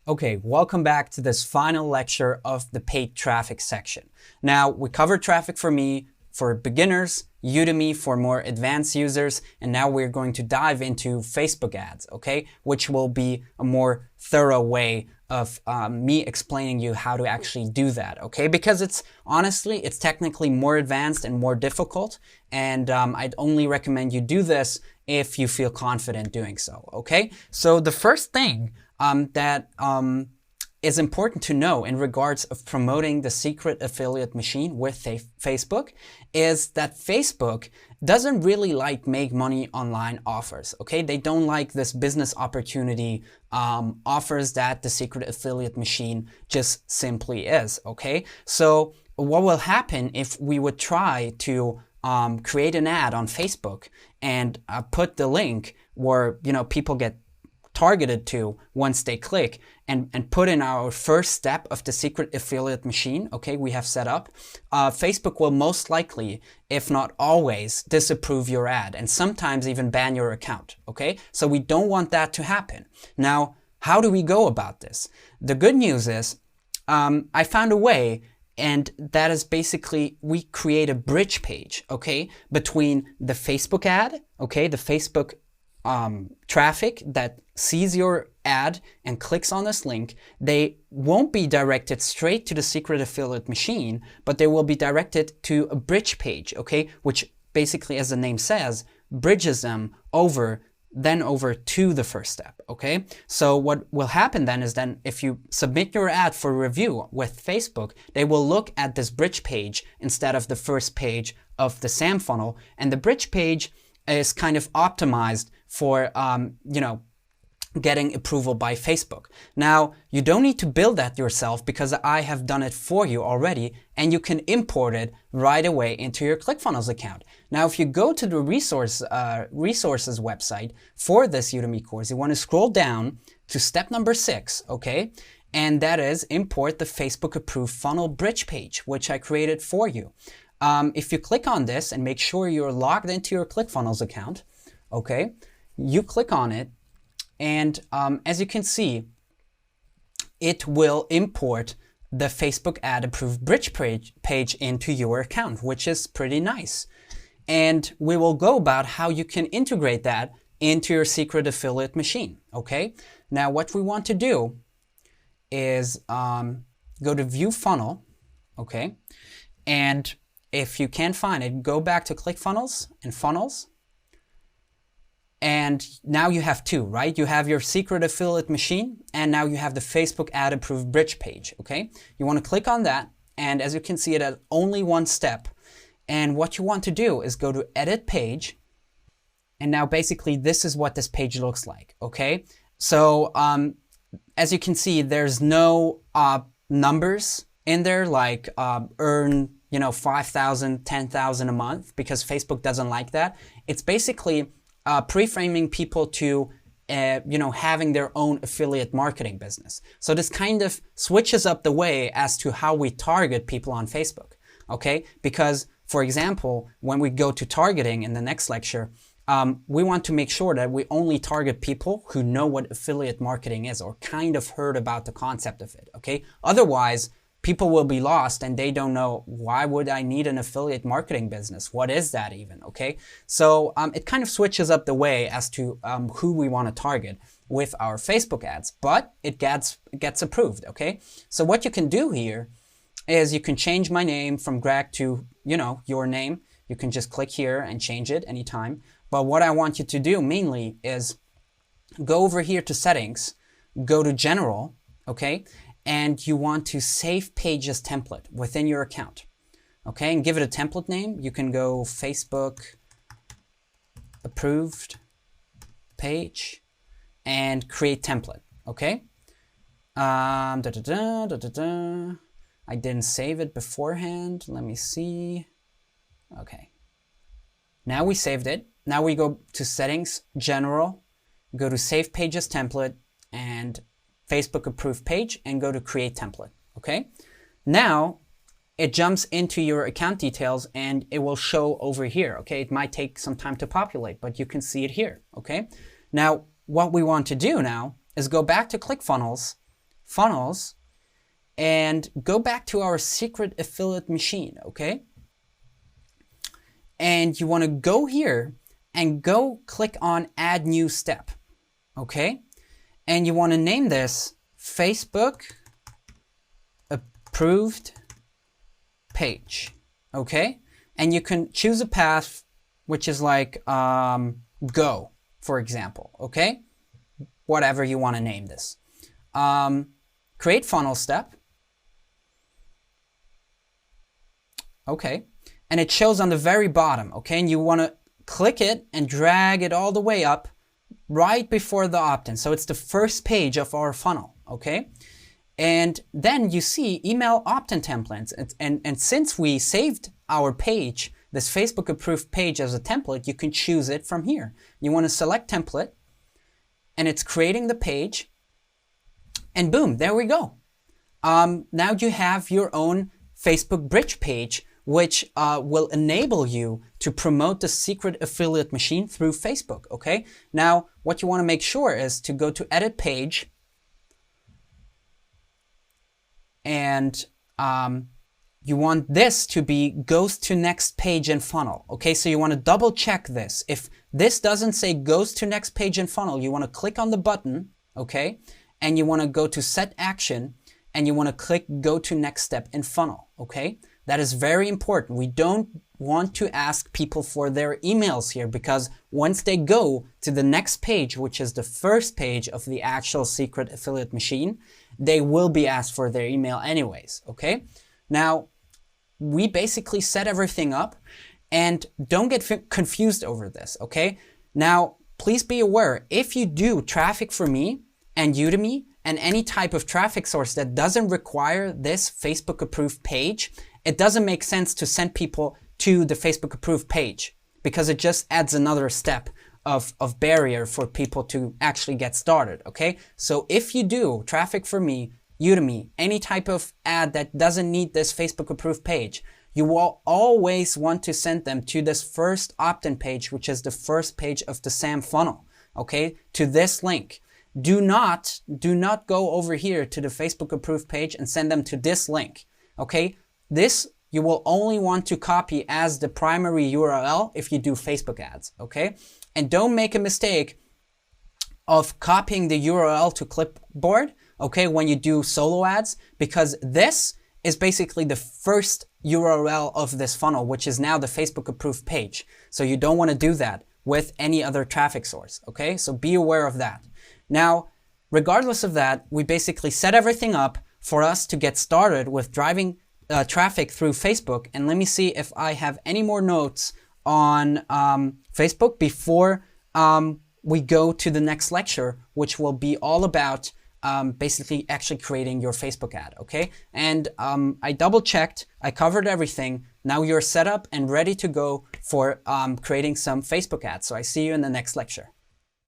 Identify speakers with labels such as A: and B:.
A: Okay, welcome back to this final lecture of the paid traffic section. Now, we covered traffic for me, for beginners, Udemy for more advanced users, and now we're going to dive into Facebook ads, okay? Which will be a more thorough way of me explaining you how to actually do that, okay? Because it's technically more advanced and more difficult, and I'd only recommend you do this if you feel confident doing so, okay? So the first thing that is important to know in regards of promoting the secret affiliate machine with Facebook is that Facebook doesn't really like make money online offers, okay? They don't like this business opportunity offers that the secret affiliate machine just simply is, okay? So what will happen if we would try to create an ad on Facebook and put the link where, people get targeted to once they click and put in our first step of the secret affiliate machine, okay, we have set up, Facebook will most likely, if not always, disapprove your ad and sometimes even ban your account, okay? So we don't want that to happen. Now, how do we go about this? The good news is I found a way, and that is basically we create a bridge page, okay, between the Facebook ad, okay, the Facebook traffic that sees your ad and clicks on this link. They won't be directed straight to the secret affiliate machine, but they will be directed to a bridge page, okay, which basically, as the name says, bridges them over to the first step, okay? So what will happen then is if you submit your ad for review with Facebook, they will look at this bridge page instead of the first page of the SAM funnel, and the bridge page is kind of optimized for, getting approval by Facebook. Now, you don't need to build that yourself because I have done it for you already, and you can import it right away into your ClickFunnels account. Now, if you go to the resources website for this Udemy course, you want to scroll down to step number 6, okay? And that is import the Facebook approved funnel bridge page, which I created for you. If you click on this and make sure you're logged into your ClickFunnels account, okay, you click on it, and as you can see, it will import the Facebook ad approved bridge page into your account, which is pretty nice. And we will go about how you can integrate that into your secret affiliate machine, okay? Now, what we want to do is go to View Funnel, okay? And if you can't find it, go back to ClickFunnels and Funnels. And now you have two, right? You have your secret affiliate machine, and now you have the Facebook ad approved bridge page, okay? You want to click on that, and as you can see, it has only one step. And what you want to do is go to Edit Page, and now basically this is what this page looks like, okay? So as you can see, there's no numbers in there like earn 5,000, 10,000 a month, because Facebook doesn't like that. It's basically pre-framing people to, having their own affiliate marketing business. So this kind of switches up the way as to how we target people on Facebook, okay? Because, for example, when we go to targeting in the next lecture, we want to make sure that we only target people who know what affiliate marketing is or kind of heard about the concept of it, okay? Otherwise, people will be lost and they don't know, why would I need an affiliate marketing business? What is that even, okay? So it kind of switches up the way as to who we want to target with our Facebook ads, but it gets approved, okay? So what you can do here is you can change my name from Greg to, your name. You can just click here and change it anytime. But what I want you to do mainly is go over here to Settings, go to General, okay? And you want to save pages template within your account, okay? And give it a template name. You can go Facebook approved page and create template, okay? I didn't save it beforehand. Let me see. Okay. Now we saved it. Now we go to Settings, General, go to Save Pages Template, and Facebook approved page, and go to Create Template, okay? Now, it jumps into your account details, and it will show over here, okay? It might take some time to populate, but you can see it here, okay? Now, what we want to do now is go back to ClickFunnels, funnels and go back to our secret affiliate machine, okay? And you want to go here and go click on add new step, okay? And you want to name this Facebook approved page, okay? And you can choose a path which is like go, for example, okay? Whatever you want to name this. Create funnel step. Okay, and it shows on the very bottom, okay? And you want to click it and drag it all the way up right before the opt-in. So it's the first page of our funnel, okay? And then you see email opt-in templates. And since we saved our page, this Facebook approved page as a template, you can choose it from here. You want to select template, and it's creating the page, and boom, there we go. Now you have your own Facebook bridge page, which will enable you to promote the secret affiliate machine through Facebook, okay? Now, what you want to make sure is to go to edit page, and you want this to be goes to next page in funnel, okay? So you want to double check this. If this doesn't say goes to next page in funnel, you want to click on the button, okay? And you want to go to set action, and you want to click go to next step in funnel, okay? That is very important. We don't want to ask people for their emails here, because once they go to the next page, which is the first page of the actual secret affiliate machine, they will be asked for their email anyways, okay? Now, we basically set everything up, and don't get confused over this, okay? Now, please be aware, if you do traffic for me and Udemy and any type of traffic source that doesn't require this Facebook approved page, it doesn't make sense to send people to the Facebook approved page, because it just adds another step of barrier for people to actually get started, okay? So if you do traffic for me, Udemy, any type of ad that doesn't need this Facebook approved page, you will always want to send them to this first opt-in page, which is the first page of the SAM funnel, okay? To this link. Do not go over here to the Facebook approved page and send them to this link, okay? This you will only want to copy as the primary URL if you do Facebook ads, okay? And don't make a mistake of copying the URL to clipboard, okay, when you do solo ads, because this is basically the first URL of this funnel, which is now the Facebook approved page. So you don't want to do that with any other traffic source, okay? So be aware of that. Now, regardless of that, we basically set everything up for us to get started with driving traffic through Facebook. And let me see if I have any more notes on Facebook before we go to the next lecture, which will be all about basically actually creating your Facebook ad, okay? And I double checked, I covered everything. Now you're set up and ready to go for creating some Facebook ads. So I see you in the next lecture.